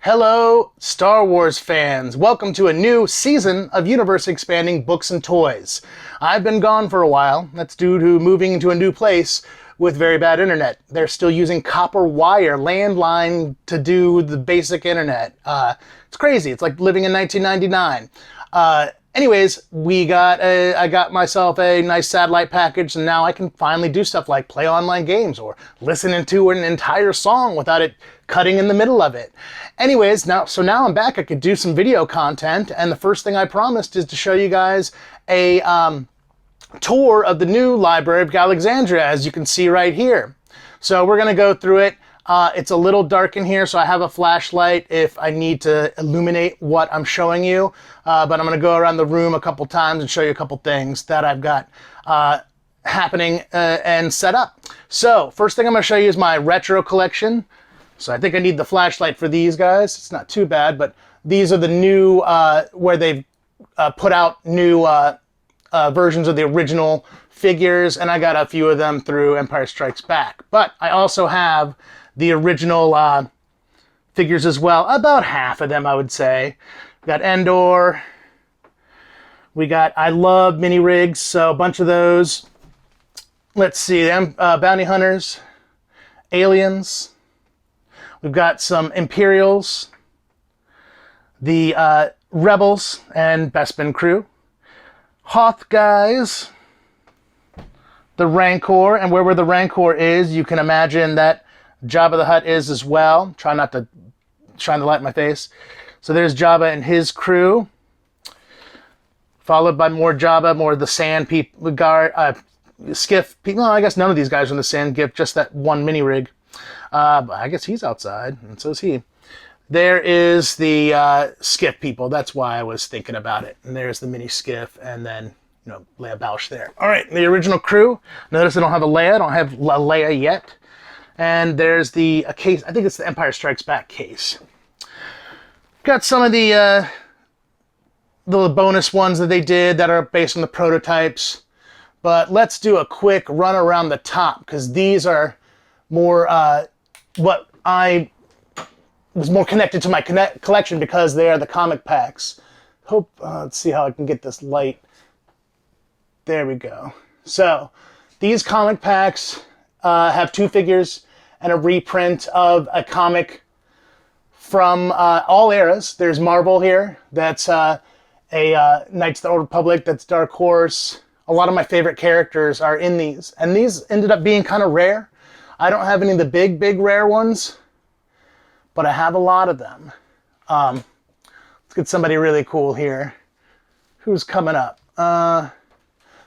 Hello, Star Wars fans. Welcome to a new season of universe-expanding books and toys. I've been gone for a while. That's due to moving to a new place with very bad internet. They're still using copper wire, landline to do the basic internet. It's crazy. It's like living in 1999. Anyways, I got myself a nice satellite package, and now I can finally do stuff like play online games or listen into an entire song without it cutting in the middle of it. Anyways, now I'm back. I could do some video content, and the first thing I promised is to show you guys a tour of the new library of Galaxandria, as you can see right here. So we're gonna go through it. It's a little dark in here, so I have a flashlight if I need to illuminate what I'm showing you. But I'm going to go around the room a couple times and show you a couple things that I've got happening and set up. So first thing I'm going to show you is my retro collection. So I think I need the flashlight for these guys. It's not too bad, but these are the new, where they've put out new versions of the original figures, and I got a few of them through Empire Strikes Back. But I also have the original figures as well. About half of them, I would say. We got Endor. I love mini rigs, so a bunch of those. Let's see, them bounty hunters, aliens. We've got some Imperials, the Rebels and Bespin crew, Hoth guys, the Rancor, and where the Rancor is, you can imagine that Jabba the Hutt is as well. Try not to shine the light in my face. So there's Jabba and his crew, followed by more Jabba, more of the sand people, skiff people. No, I guess none of these guys are in the sand gift, just that one mini rig. But I guess he's outside, and so is he. There is the skiff people. That's why I was thinking about it. And there's the mini skiff, and then Leia Bausch there. All right, the original crew. Notice I don't have a Leia. I don't have Leia yet. And there's a case. I think it's the Empire Strikes Back case. Got some of the bonus ones that they did that are based on the prototypes. But let's do a quick run around the top, because these are more what I was more connected to my collection, because they are the comic packs. Let's see how I can get this light. There we go. So these comic packs have two figures and a reprint of a comic from all eras. There's Marvel here. That's a Knights of the Old Republic. That's Dark Horse. A lot of my favorite characters are in these. And these ended up being kind of rare. I don't have any of the big rare ones, but I have a lot of them. Let's get somebody really cool here. Who's coming up?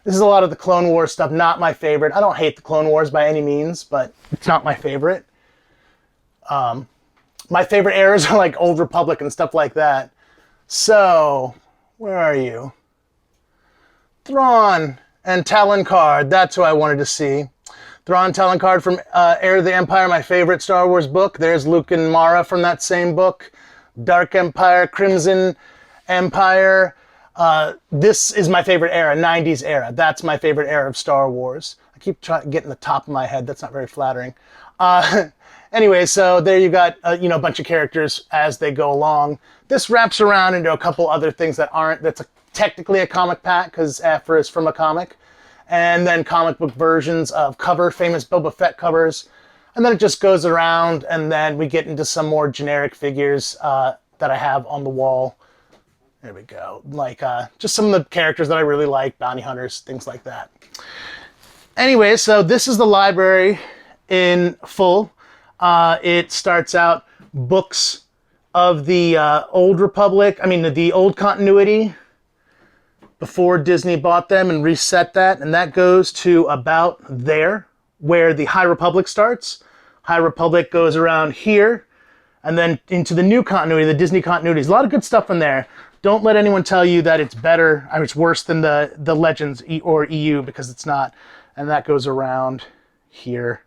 This is a lot of the Clone Wars stuff, not my favorite. I don't hate the Clone Wars by any means, but it's not my favorite. My favorite eras are like Old Republic and stuff like that. So, where are you? Thrawn and Talon Card, that's who I wanted to see. Thrawn, Talon Card from Heir of the Empire, my favorite Star Wars book. There's Luke and Mara from that same book. Dark Empire, Crimson Empire. This is my favorite era, 90s era. That's my favorite era of Star Wars. I keep trying to get in the top of my head. That's not very flattering. Anyway, so there you got a bunch of characters as they go along. This wraps around into a couple other things that's technically a comic pack, because Aphra is from a comic. And then comic book versions of famous Boba Fett covers. And then it just goes around, and then we get into some more generic figures that I have on the wall. There we go. Like, just some of the characters that I really like, bounty hunters, things like that. Anyway, so this is the library in full. It starts out books of the Old Republic, the old continuity, before Disney bought them and reset that. And that goes to about there, where the High Republic starts. High Republic goes around here, and then into the new continuity, the Disney continuity. There's a lot of good stuff in there. Don't let anyone tell you that it's better, or it's worse than the Legends or EU, because it's not. And that goes around here.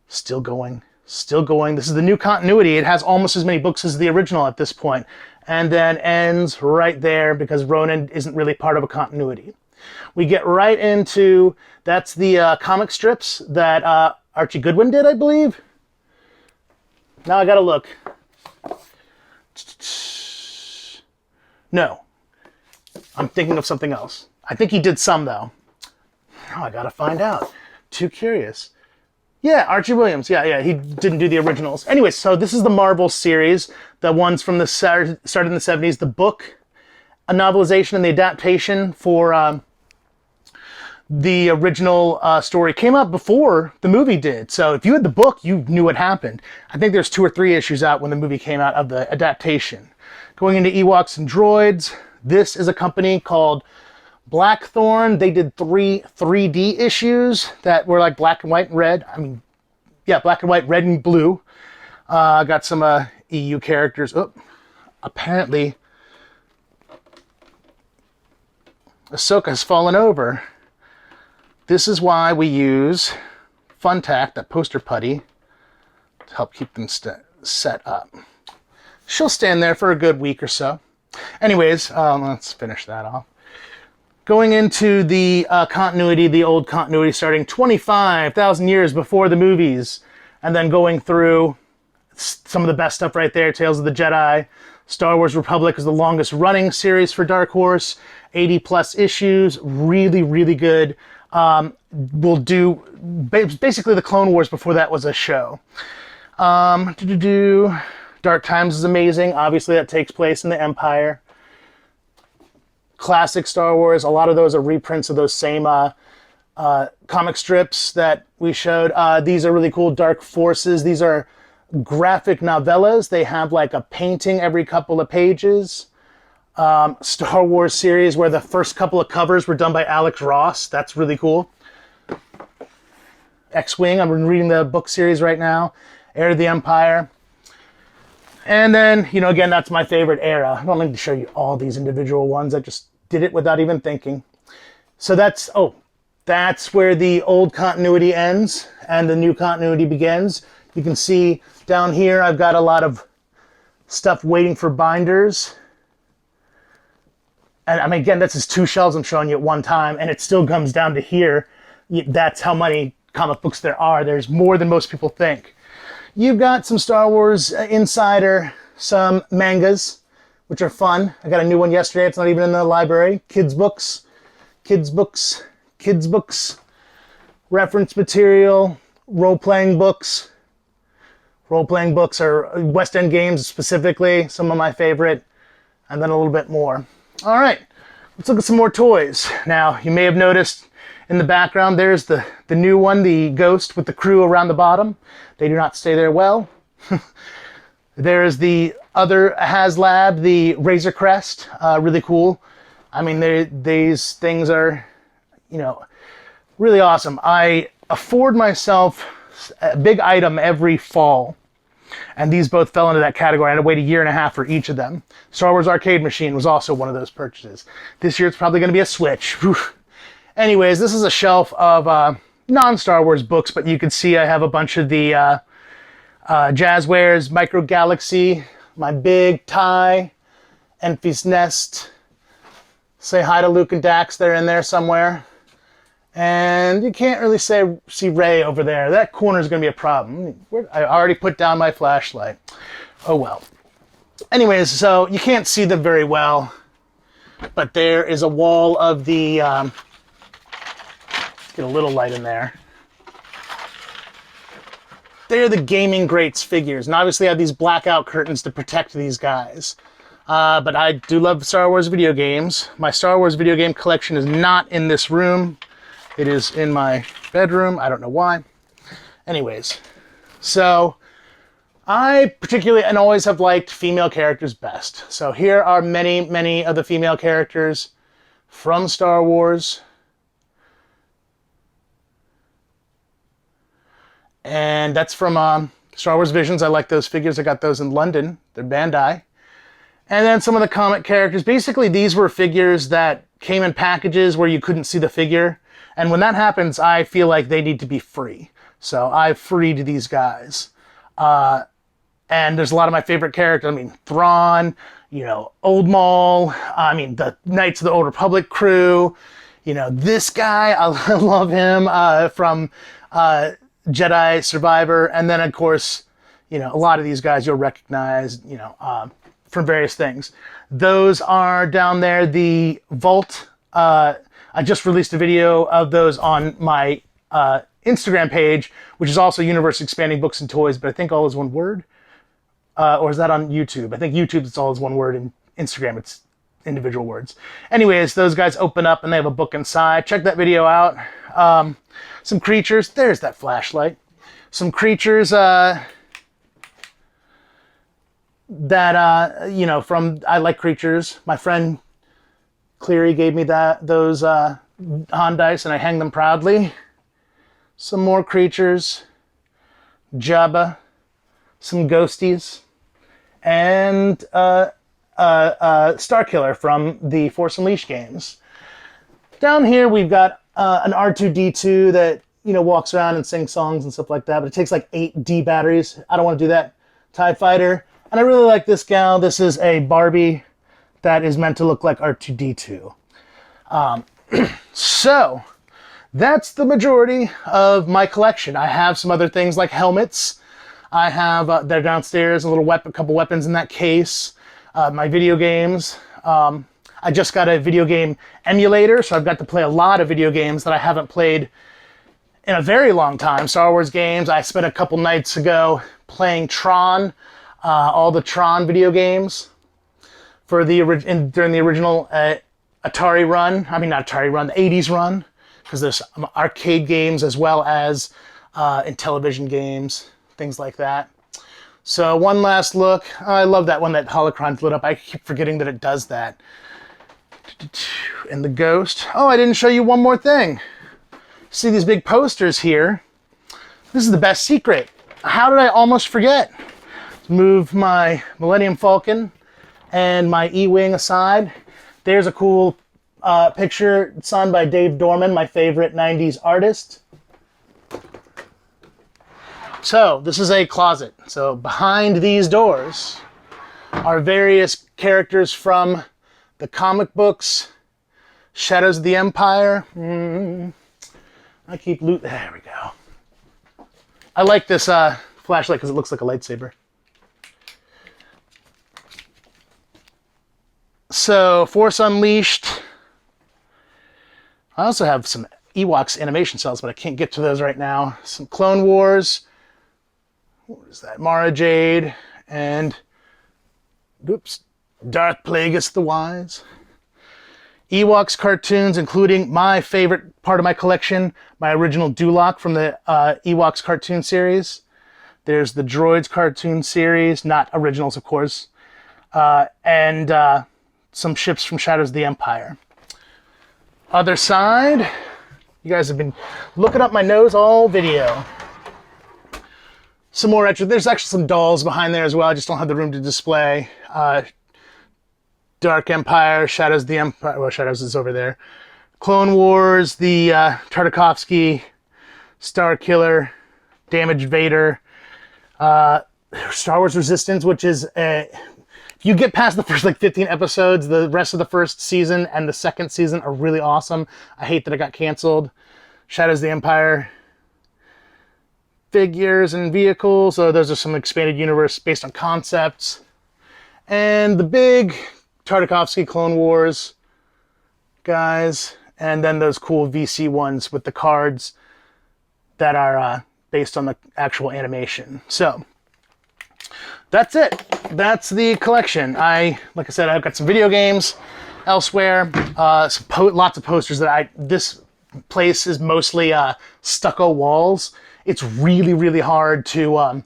Still going. This is the new continuity. It has almost as many books as the original at this point. And then ends right there, because Ronin isn't really part of a continuity. We get right into, that's the comic strips that Archie Goodwin did, I believe. Now I gotta look. No, I'm thinking of something else. I think he did some, though. Oh, I gotta find out. Too curious. Yeah, Archie Williams. Yeah, he didn't do the originals. Anyway, so this is the Marvel series, the ones from the started in the 70s. The book, a novelization, and the adaptation for the original story came out before the movie did. So if you had the book, you knew what happened. I think there's 2 or 3 issues out when the movie came out of the adaptation. Going into Ewoks and Droids, this is a company called Blackthorn. They did 3 3D issues that were like black and white and red. I mean, yeah, black and white, red and blue. Got some EU characters. Oh, apparently Ahsoka has fallen over. This is why we use Funtac, that poster putty, to help keep them set up. She'll stand there for a good week or so. Anyways, let's finish that off. Going into the continuity, the old continuity, starting 25,000 years before the movies, and then going through some of the best stuff right there. Tales of the Jedi. Star Wars Republic is the longest running series for Dark Horse. 80 plus issues. Really, really good. We'll do basically the Clone Wars before that was a show. Dark Times is amazing. Obviously, that takes place in the Empire. Classic Star Wars. A lot of those are reprints of those same comic strips that we showed. These are really cool. Dark Forces. These are graphic novellas. They have like a painting every couple of pages. Star Wars series where the first couple of covers were done by Alex Ross. That's really cool. X-Wing. I'm reading the book series right now. Heir to the Empire. And then, again, that's my favorite era. I don't need to show you all these individual ones. I just did it without even thinking. So that's where the old continuity ends and the new continuity begins. You can see down here I've got a lot of stuff waiting for binders. And I mean, again, that's just 2 shelves I'm showing you at one time, and it still comes down to here. That's how many comic books there are. There's more than most people think. You've got some Star Wars Insider, some mangas, which are fun. I got a new one yesterday. It's not even in the library. Kids books, reference material, role-playing books. Role-playing books are West End games specifically, some of my favorite, and then a little bit more. All right, let's look at some more toys. Now, you may have noticed in the background, there's the new one, the Ghost with the crew around the bottom. They do not stay there well. There's the other HasLab, the Razor Crest, really cool. I mean, these things are, really awesome. I afford myself a big item every fall, and these both fell into that category. I had to wait 1.5 years for each of them. Star Wars Arcade Machine was also one of those purchases. This year it's probably going to be a Switch. Whew. Anyways, this is a shelf of non-Star Wars books, but you can see I have a bunch of the Jazzwares, Micro Galaxy, my big tie, Enfys Nest. Say hi to Luke and Dax, they're in there somewhere. And you can't really see Rey over there. That corner is going to be a problem. I already put down my flashlight. Oh well. Anyways, so you can't see them very well, but there is a wall of the... get a little light in there. They're the Gaming Greats figures, and obviously I have these blackout curtains to protect these guys. But I do love Star Wars video games. My Star Wars video game collection is not in this room. It is in my bedroom. I don't know why. Anyways, so I particularly and always have liked female characters best. So here are many, many of the female characters from Star Wars. And that's from Star Wars Visions. I like those figures. I got those in London. They're Bandai. And then some of the comic characters. Basically, these were figures that came in packages where you couldn't see the figure. And when that happens, I feel like they need to be free. So I freed these guys. And there's a lot of my favorite characters. I mean, Thrawn, Old Maul. I mean, the Knights of the Old Republic crew. This guy, I love him from... Jedi Survivor, and then of course, a lot of these guys you'll recognize, from various things. Those are down there. The vault, I just released a video of those on my Instagram page, which is also Universe Expanding Books and Toys, but I think all is one word. Or is that on YouTube? I think YouTube it's all is one word, and Instagram it's individual words. Anyways, those guys open up and they have a book inside. Check that video out. Some creatures. There's that flashlight. Some creatures that you know, from I Like Creatures. My friend Cleary gave me those Han dice, and I hang them proudly. Some more creatures. Jabba. Some ghosties. And Starkiller from the Force Unleashed games. Down here we've got an R2-D2 that, you know, walks around and sings songs and stuff like that, but it takes like 8 D batteries. I don't want to do that. TIE Fighter. And I really like this gal. This is a Barbie that is meant to look like R2-D2. So that's the majority of my collection. I have some other things like helmets. I have, they're downstairs, a couple weapons in that case. My video games. I just got a video game emulator, so I've got to play a lot of video games that I haven't played in a very long time. Star Wars games. I spent a couple nights ago playing Tron, all the Tron video games for during the original Atari run. I mean, not Atari run, the 80s run, because there's arcade games as well as in television games. Things like that. So one last look. Oh, I love that one that holocron's lit up. I keep forgetting that it does that. And the ghost. Oh, I didn't show you one more thing. See these big posters here? This is the best secret. How did I almost forget? Move my Millennium Falcon and my E-Wing aside. There's a cool picture signed by Dave Dorman, my favorite 90s artist. So, this is a closet. So, behind these doors are various characters from the comic books, Shadows of the Empire. I keep loot. There we go. I like this flashlight because it looks like a lightsaber. So, Force Unleashed. I also have some Ewoks animation cells, but I can't get to those right now. Some Clone Wars. What is that? Mara Jade and oops, Darth Plagueis the Wise. Ewoks cartoons, including my favorite part of my collection, my original Duloc from the Ewoks cartoon series. There's the Droids cartoon series, not originals, of course, and some ships from Shadows of the Empire. Other side, you guys have been looking up my nose all video. Some more retro. There's actually some dolls behind there as well. I just don't have the room to display. Dark Empire, Shadows of the Empire. Well, Shadows is over there. Clone Wars, the Tartakovsky, Starkiller, Damaged Vader, Star Wars Resistance, which is if you get past the first like 15 episodes, the rest of the first season and the second season are really awesome. I hate that it got canceled. Shadows of the Empire. Figures and vehicles. So those are some expanded universe based on concepts. And the big Tartakovsky Clone Wars guys. And then those cool VC ones with the cards that are based on the actual animation. So that's it. That's the collection. Like I said, I've got some video games elsewhere. Lots of posters that this place is mostly stucco walls. It's really, really hard to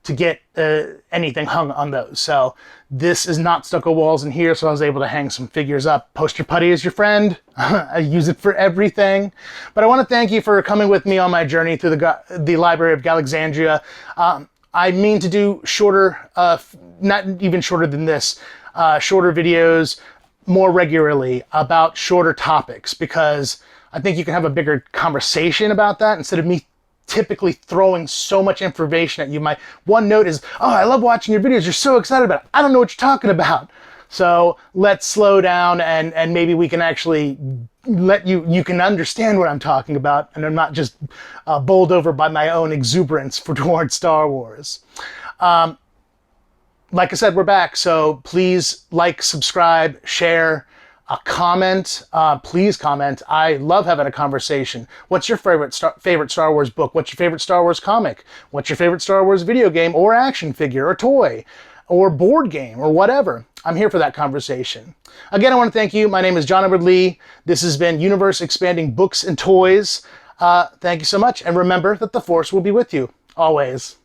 get anything hung on those. So this is not stucco walls in here, so I was able to hang some figures up. Poster putty is your friend. I use it for everything. But I want to thank you for coming with me on my journey through the Library of Galaxandria. I mean to do shorter, not even shorter than this, shorter videos more regularly about shorter topics, because I think you can have a bigger conversation about that instead of me typically throwing so much information at you. My one note is, oh, I love watching your videos. You're so excited about it. I don't know what you're talking about. So let's slow down and maybe we can actually let you can understand what I'm talking about, and I'm not just bowled over by my own exuberance towards Star Wars. like I said, we're back. So please like, subscribe, share, comment. Please comment. I love having a conversation. What's your favorite Star Wars book? What's your favorite Star Wars comic? What's your favorite Star Wars video game or action figure or toy or board game or whatever? I'm here for that conversation. Again, I want to thank you. My name is John Edward Lee. This has been Universe Expanding Books and Toys. Thank you so much. And remember that the Force will be with you always.